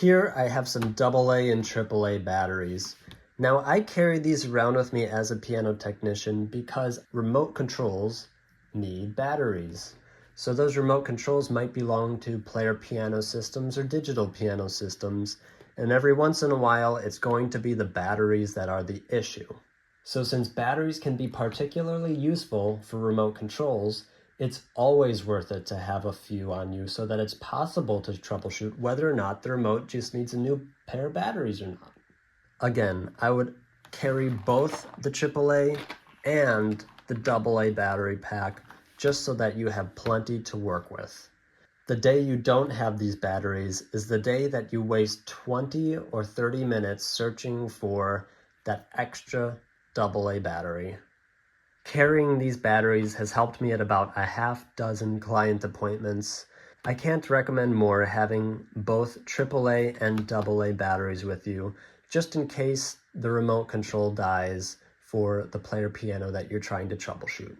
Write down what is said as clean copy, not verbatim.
Here I have some AA and AAA batteries. Now I carry these around with me as a piano technician because remote controls need batteries. So those remote controls might belong to player piano systems or digital piano systems, and every once in a while it's going to be the batteries that are the issue. So since batteries can be particularly useful for remote controls, it's always worth it to have a few on you so that it's possible to troubleshoot whether or not the remote just needs a new pair of batteries or not. Again, I would carry both the AAA and the AA battery pack just so that you have plenty to work with. The day you don't have these batteries is the day that you waste 20 or 30 minutes searching for that extra AA battery. Carrying these batteries has helped me at about a half dozen client appointments. I can't recommend more having both AAA and AA batteries with you, just in case the remote control dies for the player piano that you're trying to troubleshoot.